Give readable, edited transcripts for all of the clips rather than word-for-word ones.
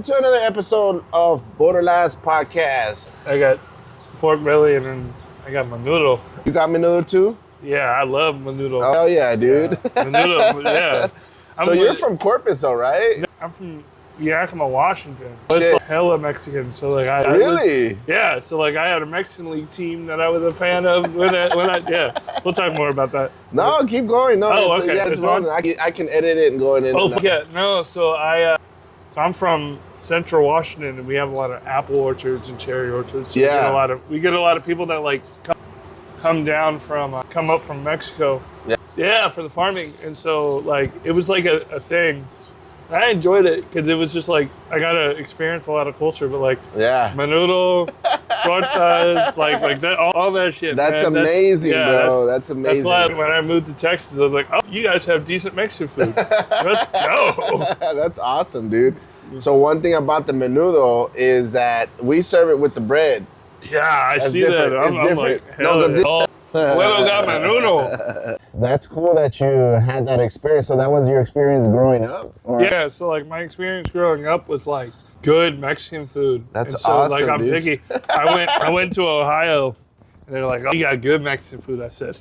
to another episode of BorderLaughs podcast. I got pork belly and then I got menudo. You got menudo too? Yeah, I love menudo. Oh yeah, dude. Yeah. Menudo, yeah. So you're from Corpus, though, right? I'm from Yakima, Washington. It's like hella Mexican. So like I really? So like I had a Mexican league team that I was a fan of when I We'll talk more about that. No, keep going. No, okay. It's rolling. I can edit it and go in. So I'm from Central Washington, and we have a lot of apple orchards and cherry orchards. So we get a lot of people that like come up from Mexico. Yeah, for the farming, and so like it was like a thing. I enjoyed it because it was just like I got to experience a lot of culture, but like menudo, tortas, like that, all that shit. That's amazing, bro. That's amazing. That's why when I moved to Texas, I was like, oh, you guys have decent Mexican food. Let's go. That's awesome, dude. So one thing about the menudo is that we serve it with the bread. Yeah, I see different. that. It's different. Huevo got menudo. That's cool that you had that experience. So that was your experience growing up? Or? Yeah, so like my experience growing up was like good Mexican food. That's awesome, like I'm dude. picky. I went to Ohio and they're like, oh, you got good Mexican food. I said,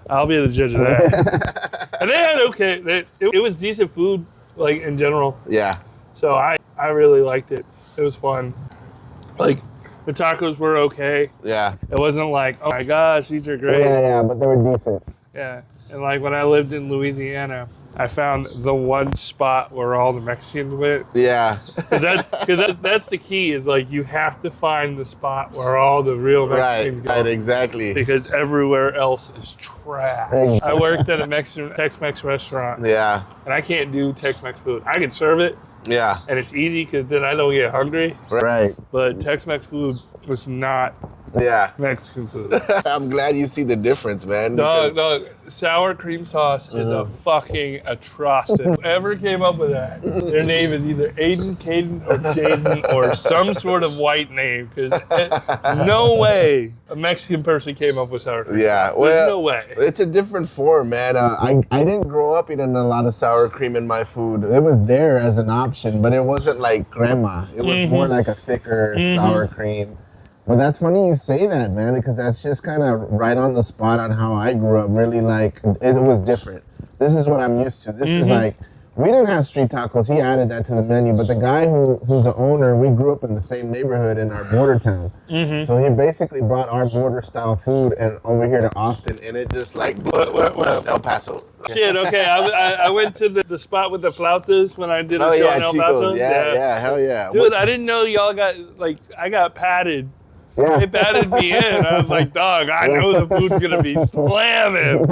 I'll be the judge of that. And they had it was decent food, like in general. Yeah. So I really liked it. It was fun. Like the tacos were okay. Yeah. It wasn't like, oh my gosh, these are great. Yeah, but they were decent. Yeah. And like when I lived in Louisiana, I found the one spot where all the Mexicans went. Yeah. Because that's the key is like you have to find the spot where all the real Mexicans go. Right, exactly. Because everywhere else is trash. I worked at a Tex-Mex restaurant. Yeah. And I can't do Tex-Mex food. I can serve it. Yeah. And it's easy because then I don't get hungry. Right. But Tex-Mex food was not Mexican food. I'm glad you see the difference, man. Dog, sour cream sauce is a fucking atrocity. Whoever came up with that, their name is either Aiden, Caden, or Jaden, or some sort of white name, because no way a Mexican person came up with sour cream sauce. There's no way. It's a different form, man. I didn't grow up eating a lot of sour cream in my food. It was there as an option, but it wasn't like crema. It was more like a thicker sour cream. But that's funny you say that, man, because that's just kind of right on the spot on how I grew up. Really, like, it was different. This is what I'm used to. This is like, we didn't have street tacos. He added that to the menu. But the guy who's the owner, we grew up in the same neighborhood in our border town. So he basically brought our border style food and over here to Austin, and it just like El Paso. Shit, okay. I went to the spot with the flautas when I did a show in El Paso. Yeah, hell yeah. Dude, I didn't know y'all got, like, I got patted. Yeah. They patted me in. I was like, dog, I know the food's going to be slamming.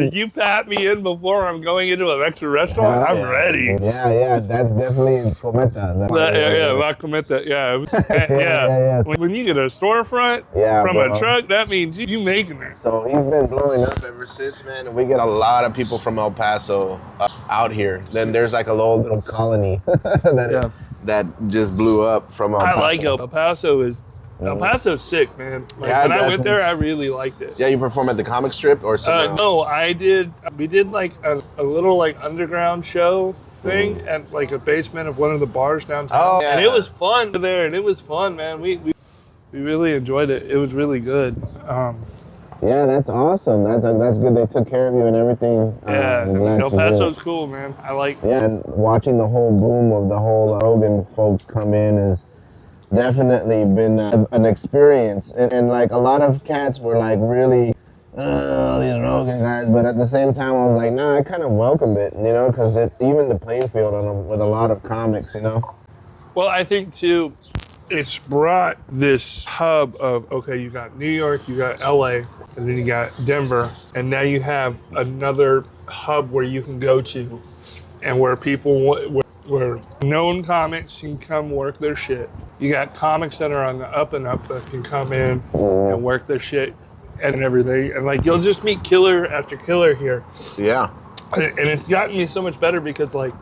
If you pat me in before I'm going into a Mexican restaurant, I'm ready. Yeah, that's definitely Comida. La Comida, yeah. When you get a storefront from a truck, that means you making it. So he's been blowing up ever since, man, and we get a lot of people from El Paso out here. Then there's like a little colony that just blew up from El Paso. I like El Paso. El Paso's sick, man. Like, when I went there, I really liked it. Yeah, you perform at the comic strip or something? No, I did. We did like a little like underground show thing at like a basement of one of the bars downtown. Oh, yeah. And it was fun there, and it was fun, man. We really enjoyed it. It was really good. Yeah, that's awesome. That's good. They took care of you and everything. El Paso's cool, man. I like. Yeah, and watching the whole boom of the whole Rogan folks come in is definitely been an experience, and like a lot of cats were like really these Rogan guys, but at the same time I was like, nah, I kind of welcome it, you know, because it's even the playing field with a lot of comics, you know. Well, I think too, it's brought this hub of, okay, you got New York, you got LA, and then you got Denver, and now you have another hub where you can go to, and where people where known comics can come work their shit. You got comics that are on the up and up that can come in and work their shit and everything. And like, you'll just meet killer after killer here. Yeah. And it's gotten me so much better because like,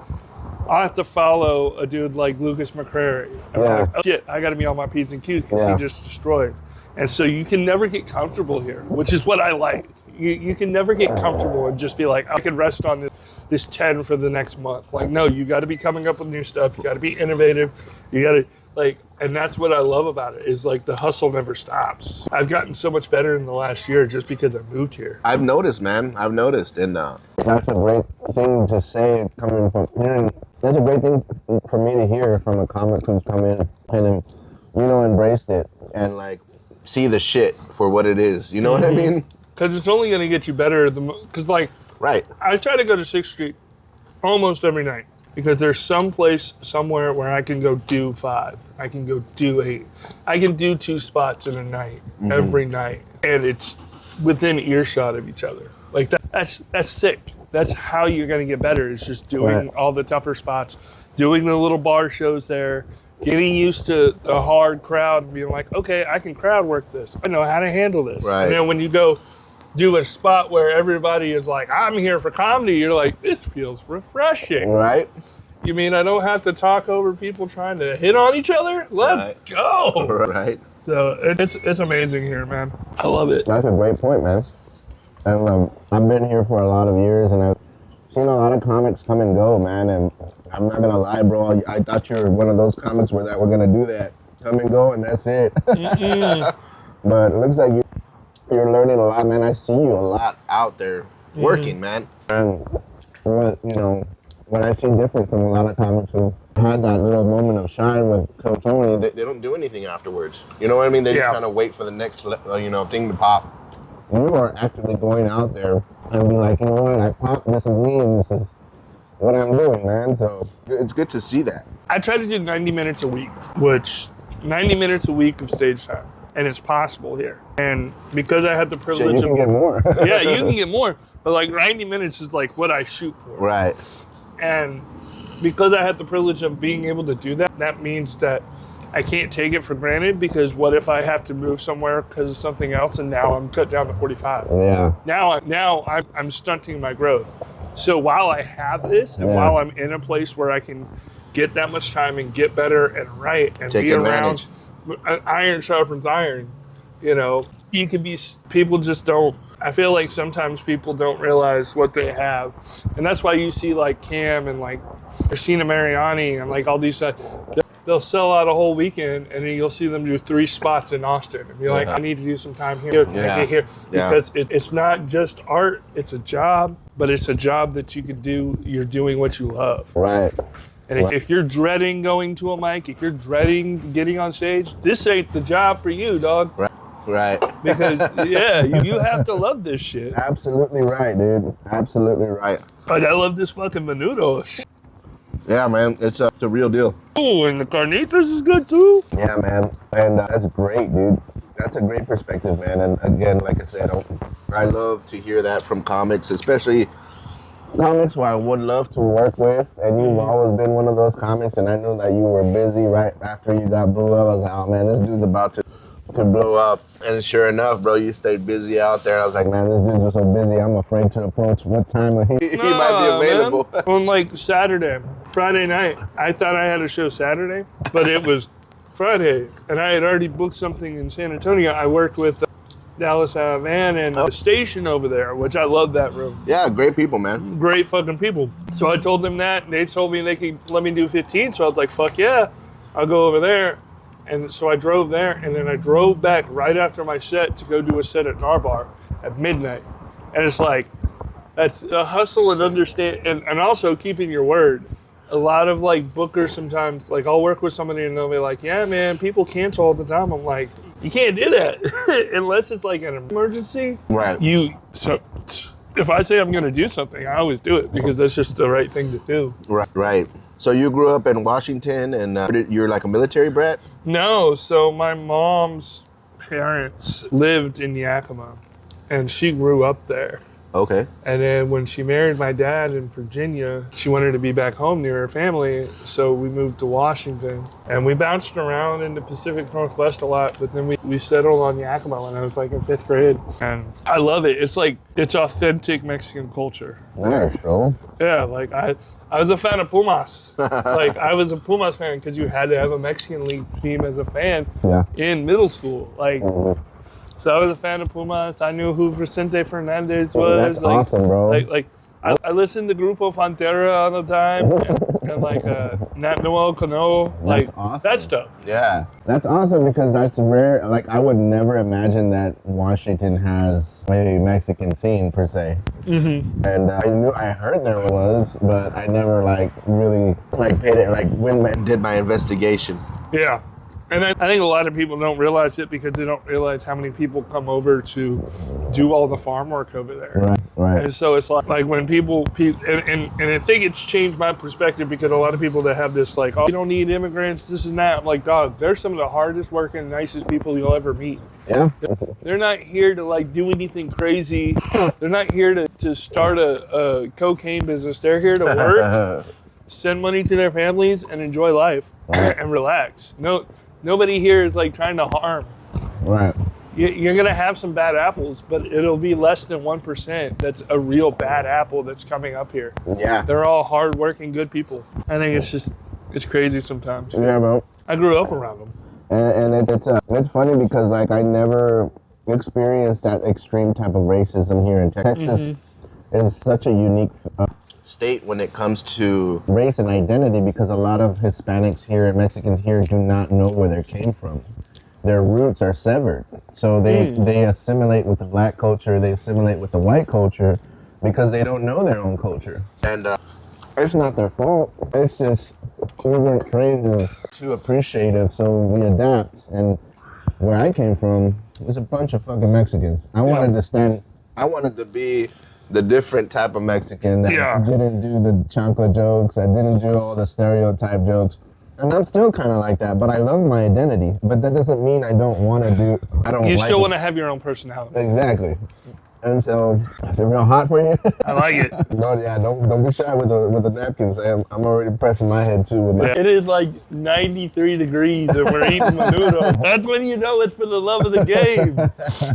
I have to follow a dude like Lucas McCrary. I'm like, oh shit, I gotta be on my P's and Q's because he just destroyed. And so you can never get comfortable here, which is what I like. You can never get comfortable and just be like, I can rest on this 10 for the next month. Like, no, you got to be coming up with new stuff. You got to be innovative. You got to, like, and that's what I love about it is, like, the hustle never stops. I've gotten so much better in the last year just because I moved here. I've noticed, man. I've noticed. And That's a great thing to say coming from hearing. That's a great thing for me to hear from a comic who's come in and, you know, embraced it. and like see the shit for what it is. You know what I mean? Because it's only going to get you better. Because, like, Right. I try to go to 6th Street almost every night because there's some place somewhere where I can go do 5. I can go do 8. I can do 2 spots in a night every night, and it's within earshot of each other. Like that's sick. That's how you're gonna get better. Is just doing all the tougher spots, doing the little bar shows there, getting used to a hard crowd, and being like, okay, I can crowd work this. I know how to handle this. Right. And then when you go do a spot where everybody is like, I'm here for comedy, you're like, this feels refreshing. Right. You mean I don't have to talk over people trying to hit on each other? Let's go. Right. So it's amazing here, man. I love it. That's a great point, man. And I've been here for a lot of years, and I've seen a lot of comics come and go, man. And I'm not gonna lie, bro. I thought you were one of those comics where that we're gonna do that, come and go, and that's it. But it looks like you're learning a lot, man. I see you a lot. Out there working, man. And what I see different from a lot of comics who had that little moment of shine with Coach Tony. They don't do anything afterwards. You know what I mean? They just kind of wait for the next, thing to pop. You are actually going out there and be like, you know what, I popped, this is me, and this is what I'm doing, man. So It's good to see that. I try to do 90 minutes a week, which 90 minutes a week of stage time. And it's possible here. And because I had the privilege you can get more. yeah, you can get more. But like 90 minutes is like what I shoot for. Right. And because I had the privilege of being able to do that, that means that I can't take it for granted because what if I have to move somewhere because of something else and now I'm cut down to 45? Yeah. Now I'm stunting my growth. So while I have this and while I'm in a place where I can get that much time and get better and write and Take be advantage. around, iron sharpens iron, you can be, people just don't, I feel like sometimes people don't realize what they have. And that's why you see like Cam and like Christina Mariani and like all these, they'll sell out a whole weekend and then you'll see them do 3 spots in Austin and be like, I need to do some time here. Can I get here? Because it's not just art, it's a job, but it's a job that you could do, you're doing what you love. Right. And if you're dreading going to a mic, if you're dreading getting on stage, this ain't the job for you, dog. Right. Because, you have to love this shit. Absolutely right, dude. Absolutely right. Like, I love this fucking menudo. Yeah, man. It's a real deal. Oh, and the carnitas is good too. Yeah, man. And that's great, dude. That's a great perspective, man. And again, like I said, I love to hear that from comics, especially comics who I would love to work with, and you've always been one of those comics, and I knew that you were busy right after you got blew up. I was like, oh man, this dude's about to blow up. And sure enough, bro, you stayed busy out there. I was like, man, this dude's just so busy, I'm afraid to approach what time he he might be available. Man. On like Friday night, I thought I had a show Saturday, but it was Friday, and I had already booked something in San Antonio. I worked with Dallas Van and the station over there, which I love that room. Yeah, great people, man. Great fucking people. So I told them that, and they told me they could let me do 15, so I was like, fuck yeah, I'll go over there. And so I drove there, and then I drove back right after my set to go do a set at Narbar at midnight. And it's like, that's a hustle and understand, and also keeping your word. A lot of like bookers sometimes, like I'll work with somebody and they'll be like, yeah, man, people cancel all the time. I'm like, you can't do that unless it's like an emergency. Right. So if I say I'm going to do something, I always do it because that's just the right thing to do. Right. So you grew up in Washington, and you're like a military brat? No, so my mom's parents lived in Yakima, and she grew up there. Okay. And then when she married my dad in Virginia, she wanted to be back home near her family, so we moved to Washington. And we bounced around in the Pacific Northwest a lot, but then we settled on Yakima when I was like in 5th grade. And I love it. It's like, it's authentic Mexican culture. nice, bro. Yeah, like I was a fan of Pumas. Like I was a Pumas fan because you had to have a Mexican League team as a fan in middle school. Like, so I was a fan of Pumas. I knew who Vicente Fernandez was. That's awesome, bro. Like I listen to Grupo Frontera all the time, and like Nat Noel Cano, like awesome. that stuff. Yeah, that's awesome because that's rare. Like I would never imagine that Washington has a Mexican scene per se. Mm-hmm. And I heard there was, but I never like really like paid it. Like when I did my investigation. Yeah. And I think a lot of people don't realize it because they don't realize how many people come over to do all the farm work over there. Right. And so it's like when people and I think it's changed my perspective because a lot of people that have this like, oh, you don't need immigrants, this and that. I'm like, dog, they're some of the hardest working, nicest people you'll ever meet. Yeah. They're not here to like do anything crazy. They're not here to start a cocaine business. They're here to work, send money to their families, and enjoy life and relax. Nobody here is like trying to harm. Right. You're going to have some bad apples, but it'll be less than 1% that's a real bad apple that's coming up here. Yeah. They're all hardworking, good people. I think it's crazy sometimes. Yeah, bro. I grew up around them. And it's funny because like I never experienced that extreme type of racism here in Texas. Mm-hmm. Is such a unique state when it comes to race and identity because a lot of Hispanics here and Mexicans here do not know where they came from. Their roots are severed. So they assimilate with the black culture, they assimilate with the white culture because they don't know their own culture. And it's not their fault. It's just we weren't trained to appreciate it, so we adapt. And where I came from, there's a bunch of fucking Mexicans. I wanted to be the different type of Mexican that didn't do the chancla jokes, I didn't do all the stereotype jokes. And I'm still kind of like that, but I love my identity. But that doesn't mean I don't want to do, You still want to have your own personality. Exactly. And so, is it real hot for you? I like it. No, yeah, don't be shy with the napkins. I'm already pressing my head too. With my... It is like 93 degrees and we're eating menudo. That's when you know it's for the love of the game.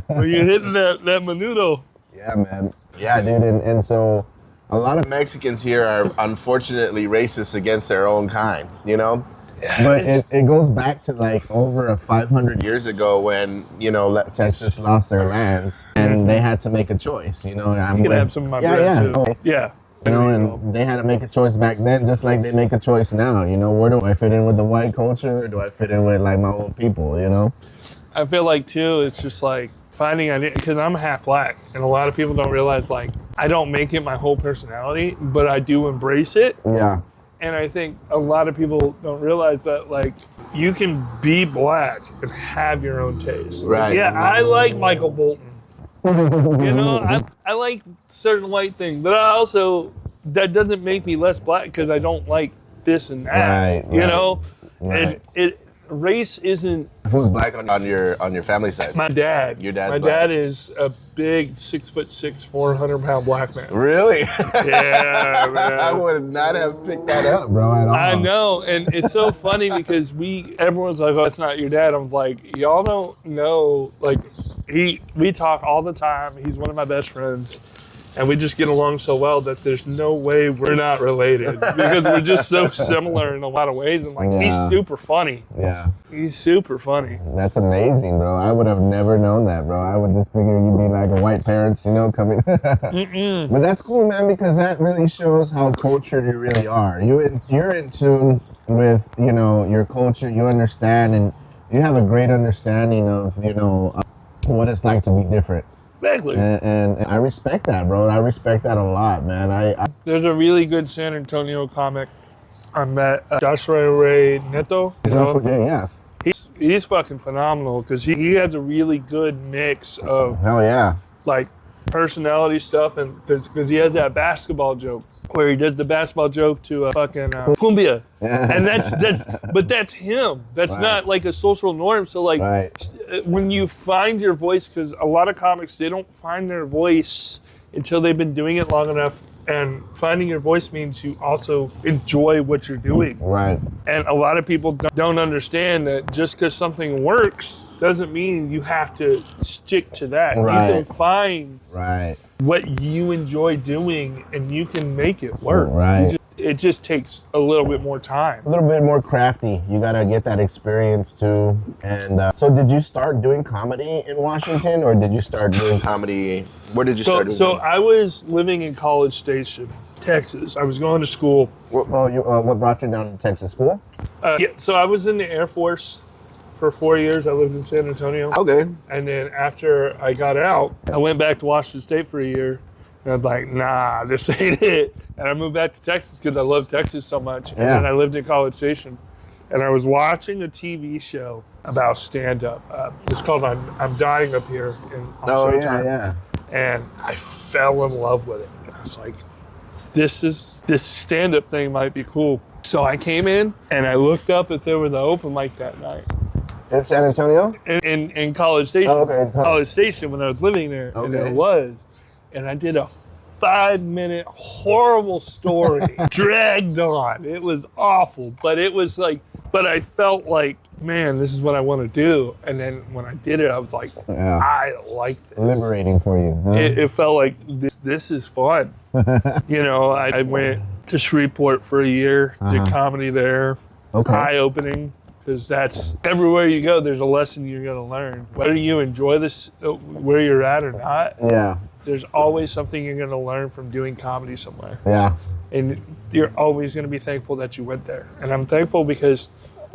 When you're hitting that menudo. Yeah, man. Yeah, dude, and so a lot of Mexicans here are unfortunately racist against their own kind, you know? Yeah, but it goes back to like over 500 years ago when, you know, Texas lost their lands and they had to make a choice, you know? You can have some of my bread too. Oh, yeah. You know, and they had to make a choice back then just like they make a choice now, you know? Where do I fit in with the white culture or do I fit in with like my own people, you know? I feel like too, it's just like, finding identity, because I'm half black, and a lot of people don't realize, like, I don't make it my whole personality, but I do embrace it. Yeah. And I think a lot of people don't realize that, like, you can be black and have your own taste. Right. Like, yeah, I like Michael Bolton. You know, I like certain white things, but I also, that doesn't make me less black because I don't like this and that. Right. You know? Right. And race isn't. Who's black on your family side? My dad. Your dad's My black. dad is a big 6'6", 400-pound black man. Really? Yeah, man. I would not have picked that up, bro, at all. I know, and it's so funny because everyone's like, "Oh, it's not your dad." I'm like, y'all don't know. Like, we talk all the time. He's one of my best friends. And we just get along so well that there's no way we're not related because we're just so similar in a lot of ways. And like, he's super funny. Yeah. He's super funny. That's amazing, bro. I would have never known that, bro. I would just figure you'd be like a white parents, you know, coming. But that's cool, man, because that really shows how cultured you really are. You're in tune with, you know, your culture. You understand, and you have a great understanding of, you know, what it's like to be different. Exactly. And I respect that, bro. I respect that a lot, man. There's a really good San Antonio comic I met, Joshua Ray Neto. You know? Yeah. He's fucking phenomenal because he has a really good mix of hell yeah, like personality stuff, and because he has that basketball joke where he does the basketball joke to fucking cumbia, and that's him. That's not like a social norm. So like when you find your voice, because a lot of comics, they don't find their voice until they've been doing it long enough. And finding your voice means you also enjoy what you're doing. Right. And a lot of people don't understand that just because something works doesn't mean you have to stick to that. Right. You can find right. what you enjoy doing and you can make it work. Right. it just takes a little bit more time. A little bit more crafty. You gotta get that experience too. And so, did you start doing comedy in Washington, or did you start doing comedy? Where did you start doing? So comedy? I was living in College Station, Texas. I was going to school. What brought you down to Texas? School? Yeah, so I was in the Air Force for 4 years. I lived in San Antonio. Okay. And then after I got out, I went back to Washington State for a year. And I was like, nah, this ain't it. And I moved back to Texas because I love Texas so much. And then I lived in College Station. And I was watching a TV show about stand-up. It's called I'm Dying Up Here on Showtime. yeah. And I fell in love with it. And I was like, this stand-up thing might be cool. So I came in and I looked up if there was an open mic that night. In San Antonio? In College Station. Oh, okay. College Station when I was living there. Okay. And it was. And I did a 5-minute horrible story. Dragged on. It was awful. But it was like, but I felt like, man, this is what I want to do. And then when I did it, I was like, I like this. Liberating for you. Huh? It felt like this is fun. You know, I went to Shreveport for a year, did comedy there. Okay. Eye-opening. Because that's everywhere you go, there's a lesson you're going to learn. Whether you enjoy this, where you're at or not, there's always something you're going to learn from doing comedy somewhere. Yeah. And you're always going to be thankful that you went there. And I'm thankful because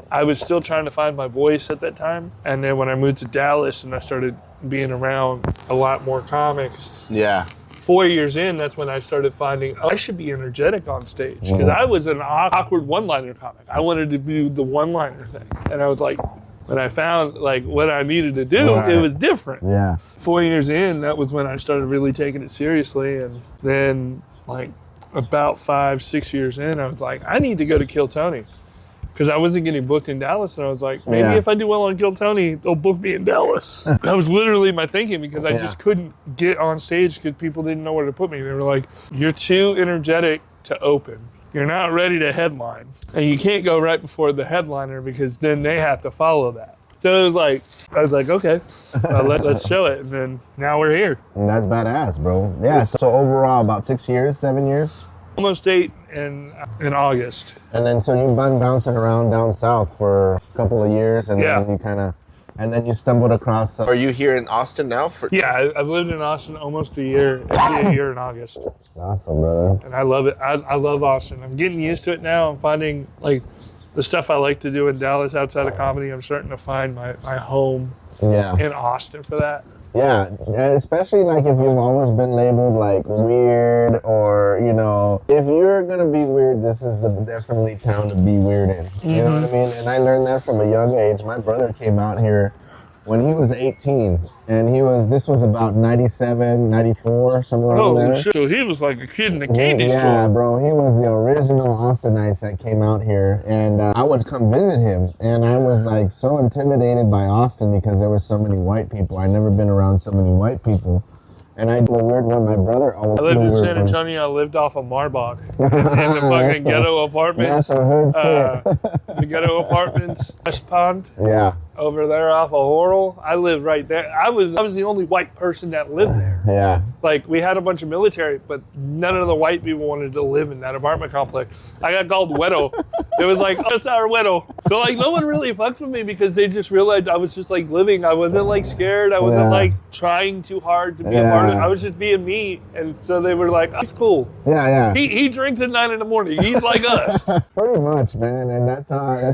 I was still trying to find my voice at that time. And then when I moved to Dallas and I started being around a lot more comics. Yeah. 4 years in, that's when I started finding, I should be energetic on stage. Because I was an awkward one-liner comic. I wanted to do the one-liner thing. And I was like, when I found like what I needed to do, it was different. Yeah. 4 years in, that was when I started really taking it seriously. And then like about 5-6 years in, I was like, I need to go to Kill Tony. Because I wasn't getting booked in Dallas, and I was like, maybe if I do well on Kill Tony, they'll book me in Dallas. That was literally my thinking because I just couldn't get on stage because people didn't know where to put me. They were like, you're too energetic to open. You're not ready to headline. And you can't go right before the headliner because then they have to follow that. So it was like, I was like, okay, let's show it. And then now we're here. And that's badass, bro. Yeah, so overall, about 6 years, 7 years? Almost 8 in August. And then so you've been bouncing around down south for a couple of years, and then you kind of, and then you stumbled across. Are you here in Austin now? Yeah, I've lived in Austin almost a year. It'll be a year in August. Awesome, brother. And I love it. I love Austin. I'm getting used to it now. I'm finding like the stuff I like to do in Dallas outside of comedy. I'm starting to find my home in Austin for that. Yeah, and especially like if you've always been labeled like weird, or you know, if you're gonna be weird, this is the definitely town to be weird in. You know what I mean? And I learned that from a young age. My brother came out here when he was 18, and this was about 97, 94, somewhere around there. Shit. So he was like a kid in a candy store. Yeah, bro, he was the original Austinites that came out here, and I would come visit him, and I was like so intimidated by Austin because there were so many white people. I'd never been around so many white people. And I did a weird one. My brother always. I lived in San Antonio. I lived off of Marbach in the fucking ghetto apartments. That's a hood shit. The ghetto apartments, West Pond. Yeah. Over there off of Horrell. I lived right there. I was the only white person that lived there. Yeah. Like we had a bunch of military, but none of the white people wanted to live in that apartment complex. I got called Wedo. It was like, oh, it's our Wedo. So like no one really fucked with me because they just realized I was just like living. I wasn't like scared. I wasn't like trying too hard to be a part of it. I was just being me. And so they were like, oh, he's cool. Yeah. He drinks at 9 a.m. He's like us. Pretty much, man. And that's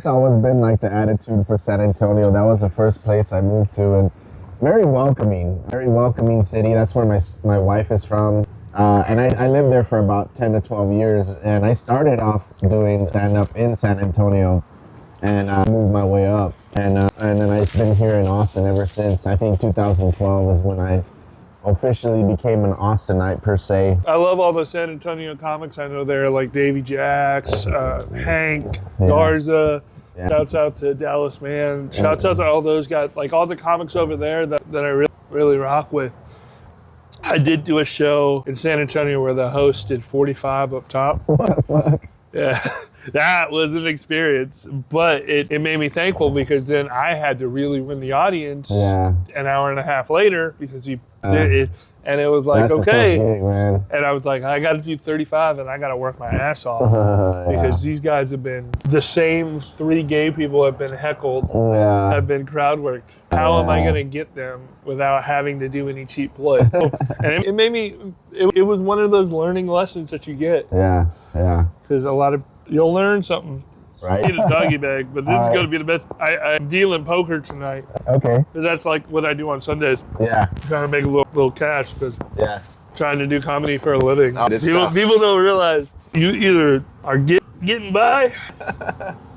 always been like the attitude for San Antonio. That was the first place I moved to, and very welcoming city. That's where my wife is from. And I lived there for about 10 to 12 years, and I started off doing stand-up in San Antonio, and moved my way up, and then I've been here in Austin ever since. I think 2012 is when I officially became an Austinite per se. I love all the San Antonio comics. I know there, like Davey Jacks, Hank, Garza. Yeah. Shouts out to Dallas Man. Shouts out to all those guys, like all the comics over there that I really rock with. I did do a show in San Antonio where the host did 45 up top. What? Yeah. that was an experience, but it made me thankful because then I had to really win the audience an hour and a half later because he did it. And it was like, okay. Gig, man. And I was like, I got to do 35 and I got to work my ass off because these guys have been, the same 3 gay people have been heckled, have been crowd worked. How am I going to get them without having to do any cheap play? And it made me, it was one of those learning lessons that you get. Yeah. Because you'll learn something. Right. Get a doggy bag, but this is going to be the best. I'm dealing poker tonight. Okay. Because that's like what I do on Sundays. Yeah. Trying to make a little cash because trying to do comedy for a living. Oh, People don't realize you either are getting by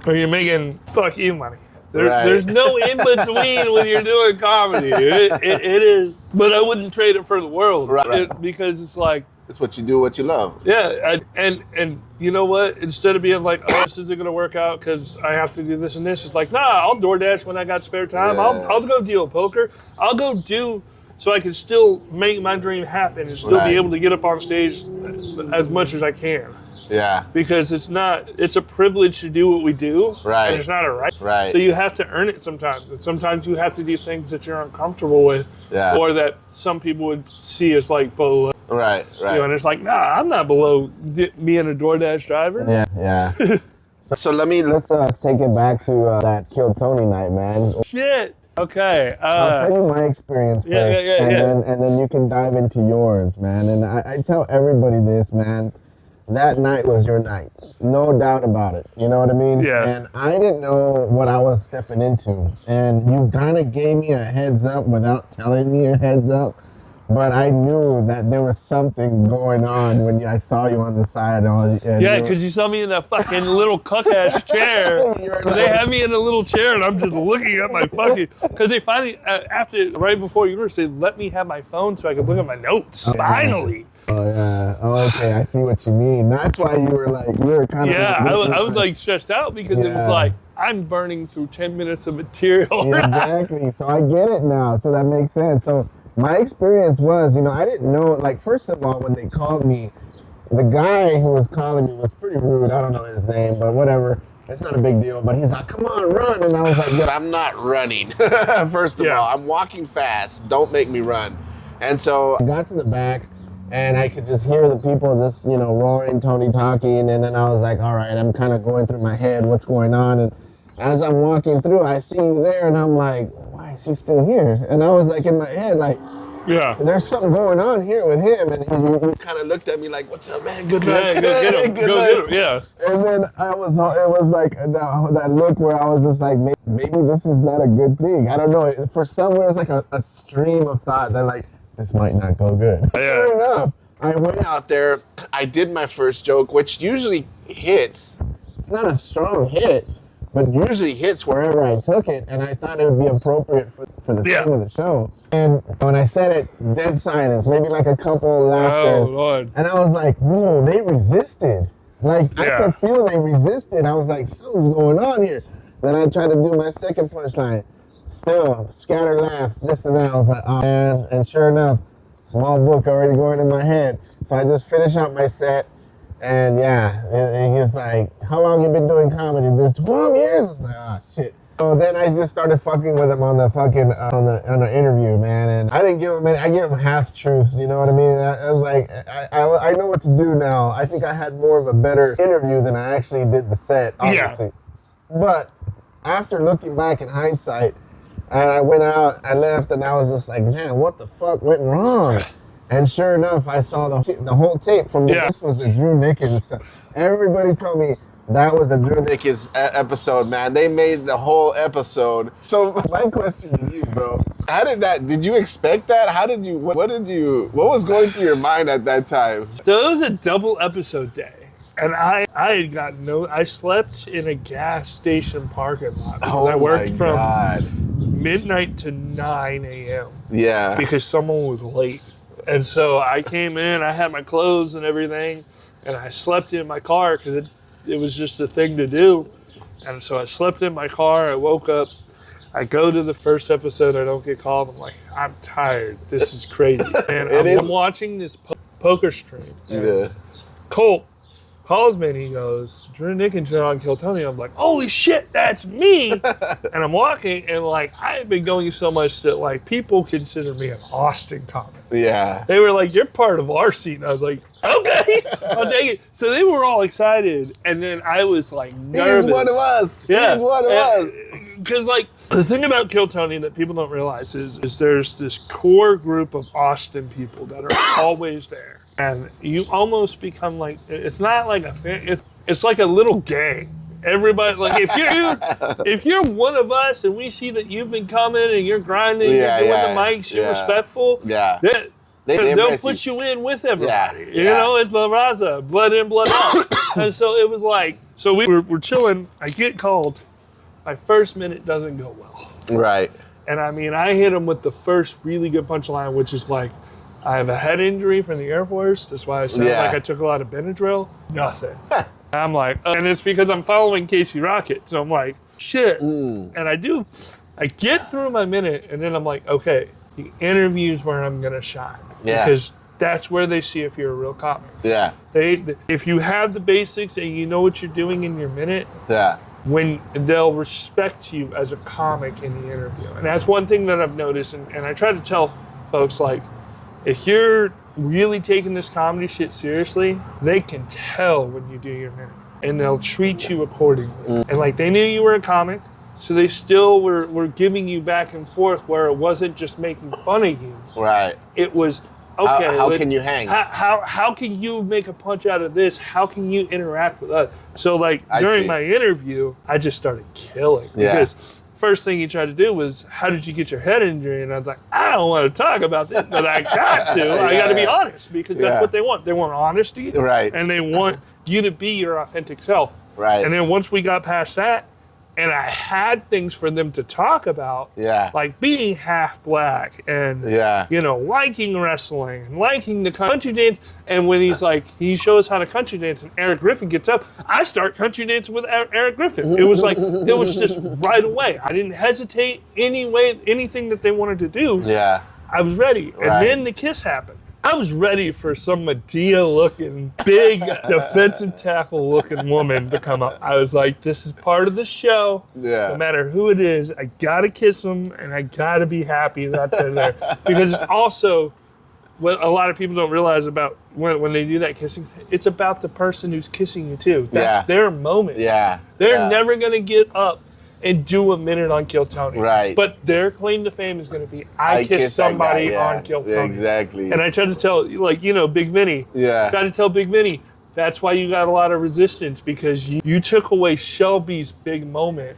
or you're making fuck you money. There's no in between when you're doing comedy. It is, but I wouldn't trade it for the world. Because it's like, it's what you do, what you love. Yeah, and you know what? Instead of being like, oh, this isn't gonna work out because I have to do this and this, it's like, nah, I'll DoorDash when I got spare time. Yeah. I'll go deal poker. I'll go do so I can still make my dream happen and still be able to get up on stage as much as I can. Yeah. Because it's a privilege to do what we do. Right. And it's not a right. Right. So you have to earn it sometimes. And sometimes you have to do things that you're uncomfortable with. Yeah. Or that some people would see as like below. Right. You know, and it's like, nah, I'm not below being a DoorDash driver. Yeah. So let's take it back to that Kill Tony night, man. Shit. Okay. I'll tell you my experience first, and then you can dive into yours, man. And I tell everybody this, man. That night was your night. No doubt about it. You know what I mean? Yeah. And I didn't know what I was stepping into. And you kind of gave me a heads up without telling me a heads up. But I knew that there was something going on when I saw you on the side. Yeah, because you saw me in that fucking little cuck-ass chair. They had me in a little chair, and I'm just looking at my fucking... Because they finally, right before you were saying, let me have my phone so I could look at my notes. Finally. Oh, yeah. Oh, okay. I see what you mean. That's why you were kind of... Yeah, I was like stressed out because it was like, I'm burning through 10 minutes of material. Exactly. So I get it now. So that makes sense. So my experience was, I didn't know, like, first of all, when they called me, the guy who was calling me was pretty rude. I don't know his name, but whatever. It's not a big deal. But he's like, come on, run. And I was like, But I'm not running. First of all, I'm walking fast. Don't make me run. And so I got to the back, and I could just hear the people just, roaring, Tony talking. And then I was like, all right, I'm kind of going through my head what's going on. And as I'm walking through, I see you there, and I'm like, why is he still here? And I was like in my head, like, there's something going on here with him. And he kind of looked at me like, what's up, man? Good luck. Yeah, go get him. Go get him. Yeah. And then it was like that look where I was just like, maybe this is not a good thing. I don't know. For somewhere, it's like a stream of thought that like, this might not go good. Yeah. Sure enough, I went out there. I did my first joke, which usually hits. It's not a strong hit, but usually hits wherever I took it, and I thought it would be appropriate for the time of the show. And when I said it, dead silence, maybe like a couple laughter. Oh, Lord. And I was like, whoa, they resisted. Like, I could feel they resisted. I was like, something's going on here. Then I tried to do my second punchline. Still, scattered laughs, this and that. I was like, oh, man. And sure enough, small book already going in my head. So I just finished up my set. And and he was like, how long you been doing comedy? This 12 years? I was like, oh, shit. So then I just started fucking with him on the fucking, on the interview, man. And I didn't give him I gave him half truths, you know what I mean? I was like, I know what to do now. I think I had more of a better interview than I actually did the set, obviously. Yeah. But after looking back in hindsight, and I went out, I left, and I was just like, man, what the fuck went wrong? And sure enough, I saw the whole tape from this was the Drew Nickens. Everybody told me that was a Drew Nickens episode, man. They made the whole episode. So my question to you, bro. How did that, did you expect that? What was going through your mind at that time? So it was a double episode day. And I slept in a gas station parking lot because I worked from midnight to 9 a.m. Yeah. Because someone was late. And so I came in, I had my clothes and everything, and I slept in my car because it was just a thing to do. And so I slept in my car, I woke up, I go to the first episode, I don't get called, I'm like, I'm tired, this is crazy. And I'm watching this poker stream. Yeah. Colt calls me and he goes, Drew Nickens on Kill Tony. I'm like, holy shit, that's me. And I'm walking and like, I had been going so much that like people consider me an Austin comic. Yeah. They were like, you're part of our scene. I was like, okay, I'll take it. So they were all excited. And then I was like nervous. He's one of us. Yeah. He's one of us. Because like the thing about Kill Tony that people don't realize is there's this core group of Austin people that are always there. And you almost become like, it's not like a fan, it's like a little gang. Everybody, like if you're one of us and we see that you've been coming and you're grinding, you're doing the mics, you're respectful, they'll put you in with everybody. You know, it's La Raza, blood in, blood out. And so it was like, so we're chilling. I get called. My first minute doesn't go well. Right. And I mean, I hit him with the first really good punchline, which is like, I have a head injury from the Air Force. That's why I sound like I took a lot of Benadryl. Nothing. I'm like, and it's because I'm following Casey Rocket. So I'm like, shit. And I get through my minute and then I'm like, okay, the interview's where I'm going to shine. Yeah. Because that's where they see if you're a real comic. Yeah. If you have the basics and you know what you're doing in your minute, when they'll respect you as a comic in the interview. And that's one thing that I've noticed. And I try to tell folks, like, if you're really taking this comedy shit seriously, they can tell when you do your minute. And they'll treat you accordingly. And like, they knew you were a comic, so they still were giving you back and forth where it wasn't just making fun of you. Right. It was, okay. How can you hang? How can you make a punch out of this? How can you interact with us? So like during my interview, I just started killing. Because first thing he tried to do was, how did you get your head injury? And I was like, I don't want to talk about this, but I got to. I got to be honest because that's what they want. They want honesty. Right. And they want you to be your authentic self. Right. And then once we got past that, and I had things for them to talk about, like being half black and, you know, liking wrestling and liking the country dance. And when he's like, he shows how to country dance and Eric Griffin gets up, I start country dancing with Eric Griffin. It was like, it was just right away. I didn't hesitate anything that they wanted to do. Yeah. I was ready. And then the kiss happened. I was ready for some Medea-looking, big defensive tackle-looking woman to come up. I was like, this is part of the show. No matter who it is, I gotta kiss them, and I gotta be happy that they're there. Because it's also what a lot of people don't realize about when they do that kissing. It's about the person who's kissing you too. That's their moment. They're never gonna get up and do a minute on Kill Tony. Right. But their claim to fame is going to be, I kissed somebody on Kill Tony. Exactly. And I tried to tell, like, you know, Big Vinny. Got to tell Big Vinny, that's why you got a lot of resistance, because you took away Shelby's big moment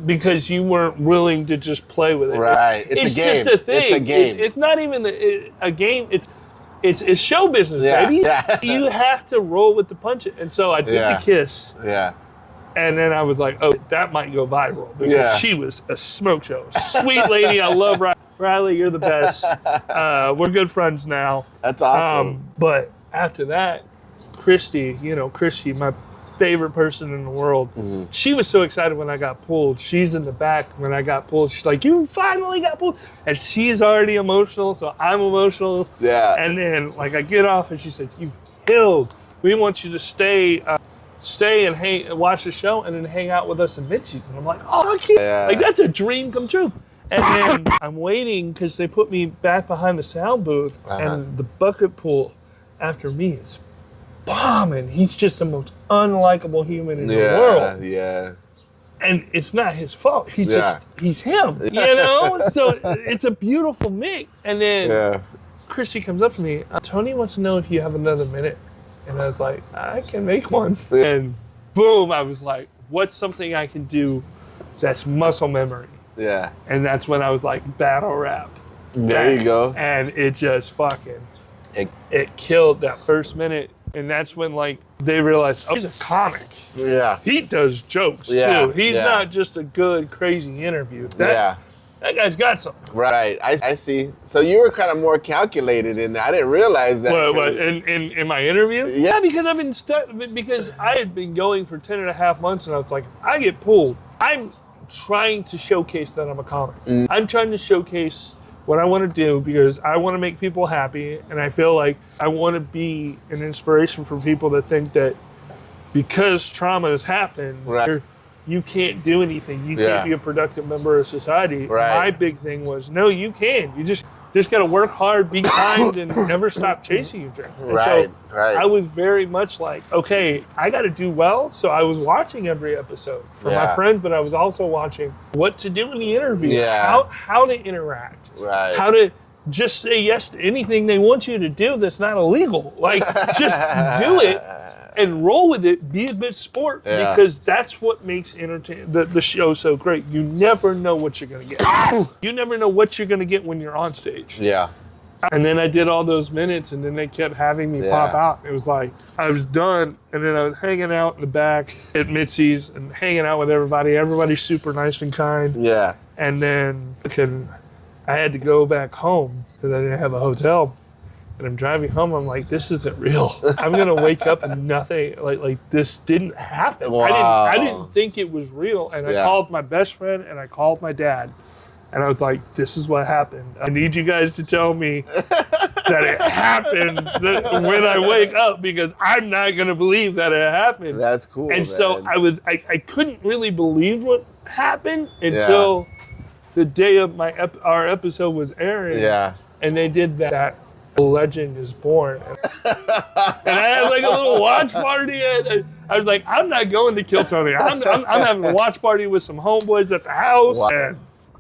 because you weren't willing to just play with it. Right. It's a game. Just a thing. It's a game. It's not even a game. It's show business, baby. You have to roll with the punches. And so I did the kiss. And then I was like, oh, that might go viral because she was a smoke show. Sweet lady, I love Riley. Riley, you're the best. We're good friends now. That's awesome. But after that, Christy, my favorite person in the world, she was so excited when I got pulled. She's in the back when I got pulled. She's like, you finally got pulled. And she's already emotional, so I'm emotional. And then like I get off and she said, you killed. We want you to stay and watch the show and then hang out with us in mid-season. I'm like, oh, I can't. Like, that's a dream come true. And then I'm waiting because they put me back behind the sound booth and the bucket pool after me is bombing. He's just the most unlikable human in the world. And it's not his fault. He's him, you know? So it's a beautiful mix. And then Christy comes up to me, Tony wants to know if you have another minute. And I was like, I can make one. And boom, I was like, what's something I can do that's muscle memory? And that's when I was like, battle rap. There you go. And it just fucking, it killed that first minute. And that's when like they realized, oh, he's a comic. He does jokes too. He's not just a good, crazy interview. That guy's got something. Right. I see. So you were kind of more calculated in that. I didn't realize that. What, in my interview? Yeah, because I've been stuck. Because I had been going for 10.5 months and I was like, I get pulled. I'm trying to showcase that I'm a comic. I'm trying to showcase what I want to do because I want to make people happy, and I feel like I want to be an inspiration for people that think that because trauma has happened, Right. you can't do anything. You can't be a productive member of society. Right. My big thing was, no, you can. You just got to work hard, be kind, and never stop chasing your dream. And Right, so right. I was very much like, okay, I got to do well. So I was watching every episode for my friends, but I was also watching what to do in the interview, how to interact, how to just say yes to anything they want you to do that's not illegal. Like, just do it. And roll with it, be a good sport, because that's what makes the show so great. You never know what you're going to get. You never know what you're going to get when you're on stage. Yeah. And then I did all those minutes, and then they kept having me pop out. It was like, I was done, and then I was hanging out in the back at Mitzi's and hanging out with everybody. Everybody's super nice and kind. Yeah. And then I had to go back home because I didn't have a hotel. And I'm driving home, I'm like, this isn't real. I'm gonna wake up and nothing, like this didn't happen. Wow. I didn't think it was real. And I called my best friend and I called my dad. And I was like, this is what happened. I need you guys to tell me that it happened when I wake up, because I'm not gonna believe that it happened. That's cool, And man. so I couldn't really believe what happened until the day of our episode was airing. Yeah. And they did that. A legend is born. And I had like a little watch party. I was like, I'm not going to kill Tony. I'm having a watch party with some homeboys at the house. Wow.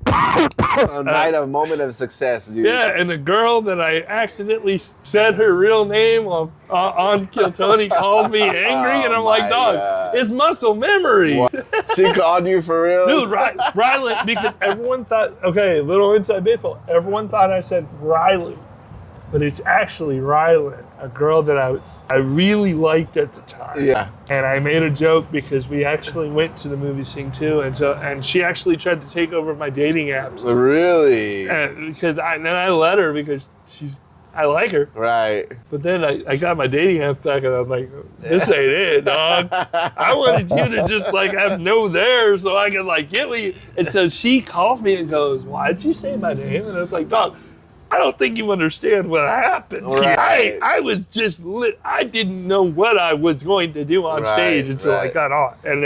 And, a moment of success, dude. yeah, and the girl that I accidentally said her real name on Kill Tony called me angry, and I'm like, dog, it's muscle memory. What? She called you for real? Dude, Riley, because everyone thought, okay, little inside baseball, everyone thought I said Riley. But it's actually Rylan, a girl that I really liked at the time. Yeah. And I made a joke because we actually went to the movie Sing 2, and she actually tried to take over my dating apps. Really? Because I let her because I like her. Right. But then I got my dating app back, and I was like, this ain't it, dog. I wanted you to just like have no there so I could like get with you. And so she calls me and goes, why'd you say my name? And I was like, dog, I don't think you understand what happened. Right. I was just I didn't know what I was going to do on stage until I got on. And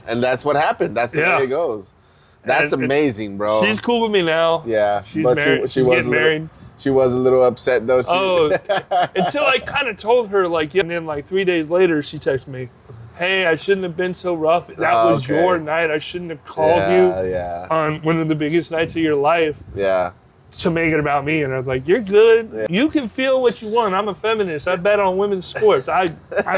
and that's what happened. That's the way it goes. That's amazing, bro. She's cool with me now. Yeah. She's but married. She was married. She was a little upset though. Until I kind of told her, like, and then like 3 days later, she texted me, hey, I shouldn't have been so rough. That was your night. I shouldn't have called you on one of the biggest nights of your life. Yeah. To make it about me. And I was like, you're good. Yeah. You can feel what you want. I'm a feminist. I bet on women's sports. I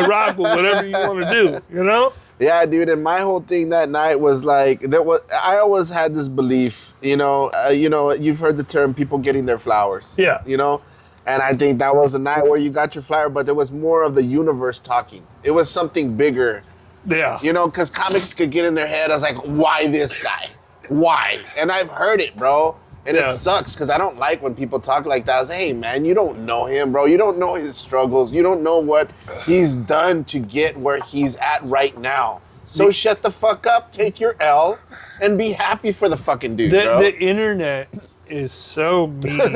rock with whatever you want to do, you know? Yeah, dude. And my whole thing that night was like, I always had this belief, you've heard the term people getting their flowers. Yeah. You know? And I think that was a night where you got your flower, but there was more of the universe talking. It was something bigger. Yeah. You know, because comics could get in their head. I was like, why this guy? Why? And I've heard it, bro. And it sucks because I don't like when people talk like that. I say, hey, man, you don't know him, bro. You don't know his struggles. You don't know what he's done to get where he's at right now. So shut the fuck up, take your L, and be happy for the fucking dude, bro. The internet is so mean.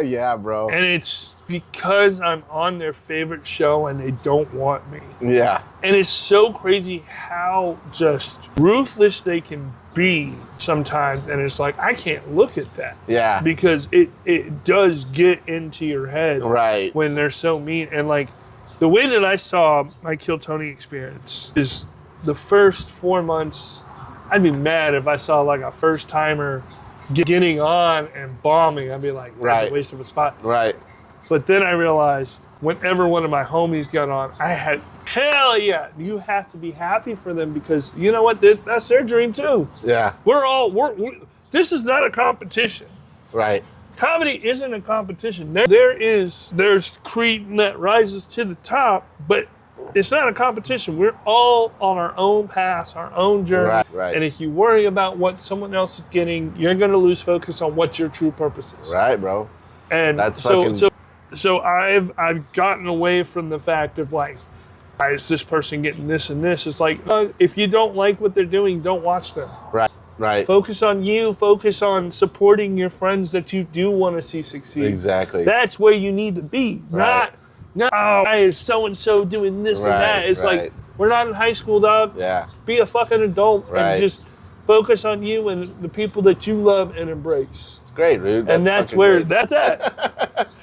Yeah, bro. And it's because I'm on their favorite show and they don't want me. Yeah. And it's so crazy how just ruthless they can be sometimes, and it's like, I can't look at that. Yeah. Because it does get into your head. Right. When they're so mean. And like, the way that I saw my Kill Tony experience is the first 4 months, I'd be mad if I saw like a first timer getting on and bombing. I'd be like, that's a waste of a spot. Right. But then I realized whenever one of my homies got on, I had, hell yeah, you have to be happy for them because you know what? That's their dream too. Yeah. This is not a competition. Right. Comedy isn't a competition. There's cream that rises to the top, but it's not a competition. We're all on our own path, our own journey. Right. And if you worry about what someone else is getting, you're going to lose focus on what your true purpose is. Right, bro. And that's so I've gotten away from the fact of like, why is this person getting this and this? It's like, if you don't like what they're doing, don't watch them. Right. Right. Focus on you. Focus on supporting your friends that you do want to see succeed. Exactly. That's where you need to be. Right. Not, oh, why is so-and-so doing this and that? It's like, we're not in high school, dog. Yeah. Be a fucking adult and just focus on you and the people that you love and embrace. It's great, dude. And that's where, that's it.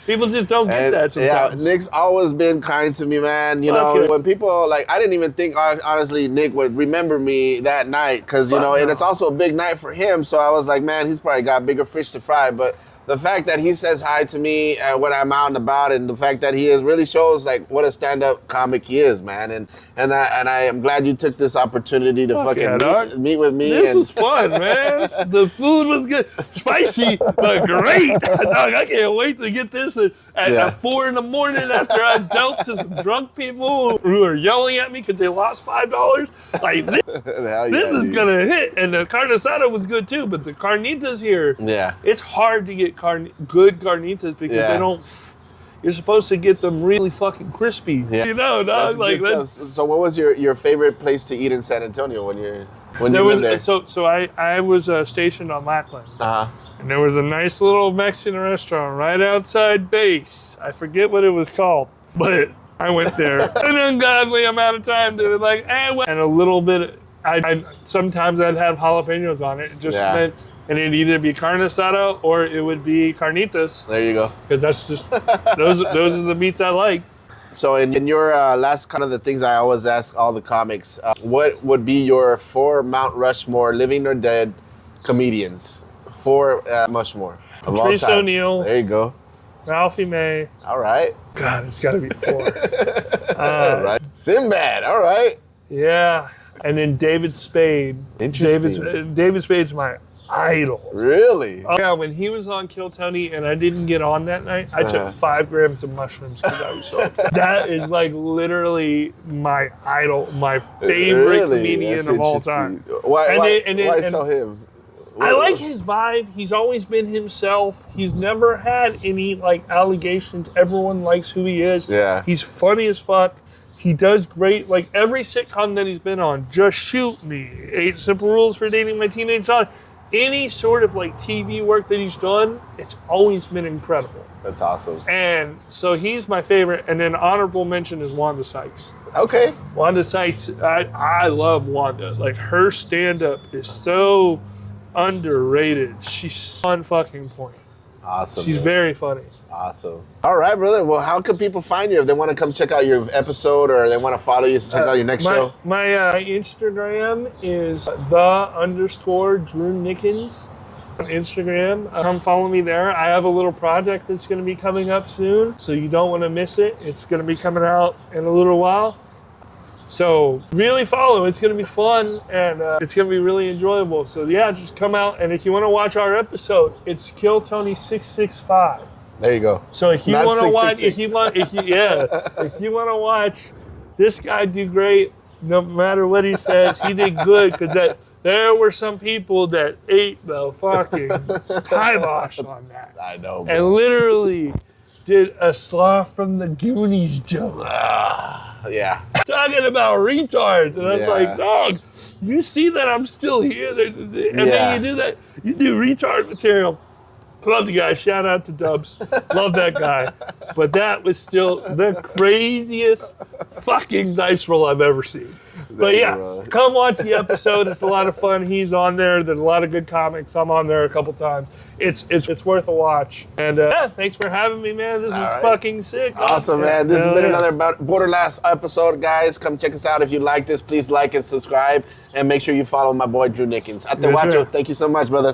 People just don't get that sometimes. Yeah, Nick's always been kind to me, man. You know, when people, like, I didn't even think, honestly, Nick would remember me that night because, you know, and it's also a big night for him. So I was like, man, he's probably got bigger fish to fry. But the fact that he says hi to me when I'm out and about, and the fact that he is really shows like what a stand-up comic he is, man. And I am glad you took this opportunity to meet with me. This was fun, man. The food was good, spicy, but great. Dog, I can't wait to get this at 4 in the morning after I dealt to some drunk people who are yelling at me because they lost $5. Like this is gonna hit. And the carne asada was good too, but the carnitas here, it's hard to get good carnitas because they don't. You're supposed to get them really fucking crispy. Yeah. You know, dog. Like so what was your favorite place to eat in San Antonio when you lived there? So I was stationed on Lackland. And there was a nice little Mexican restaurant right outside base. I forget what it was called, but I went there an ungodly amount of time to like, and a little bit. I sometimes I'd have jalapenos on it. It just meant. And it'd either be carne asada or it would be carnitas. There you go. Because that's just, those are the meats I like. So in your last kind of the things I always ask all the comics, what would be your 4 Mount Rushmore, living or dead, comedians? 4 Rushmore of all Patrice time. O'Neal. There you go. Ralphie May. All right. God, it's got to be 4. All right. Sinbad. All right. Yeah. And then David Spade. Interesting. David Spade's my idol. Really? Oh, yeah, when he was on Kill Tony and I didn't get on that night, I took 5 grams of mushrooms because I was so upset. That is like literally my idol, my favorite comedian of all time. Why so him? I like his vibe. He's always been himself. He's never had any like allegations. Everyone likes who he is. Yeah. He's funny as fuck. He does great. Like every sitcom that he's been on, Just Shoot Me, 8 Simple Rules for Dating My Teenage Daughter. Any sort of like TV work that he's done, it's always been incredible. That's awesome. And so he's my favorite. And then honorable mention is Wanda Sykes. Okay. Wanda Sykes, I love Wanda. Like her stand-up is so underrated. She's on fucking point. Awesome. She's very funny. Awesome. All right, brother. Well, how can people find you if they want to come check out your episode or they want to follow you to check out your next show? My Instagram is _Drew Nickens on Instagram. Come follow me there. I have a little project that's going to be coming up soon, so you don't want to miss it. It's going to be coming out in a little while. So really follow. It's going to be fun, and it's going to be really enjoyable. So yeah, just come out, and if you want to watch our episode, it's Kill Tony 665. There you go. So if you want to watch, if you want to watch this guy do great, no matter what he says, he did good because there were some people that ate the fucking kibosh on that. I know, bro. And literally did a Sloth from the Goonies joke. Yeah. Talking about retards. And I was like, dog, you see that I'm still here? And then you do that, you do retard material. Love the guy. Shout out to Dubs. Love that guy. But that was still the craziest fucking dice roll I've ever seen. But yeah, come watch the episode. It's a lot of fun. He's on there. There's a lot of good comics. I'm on there a couple times. It's worth a watch. And thanks for having me, man. This is fucking sick. Awesome, man. This has been another BorderLaughs episode, guys. Come check us out. If you like this, please like and subscribe. And make sure you follow my boy, Drew Nickens. Thank you so much, brother.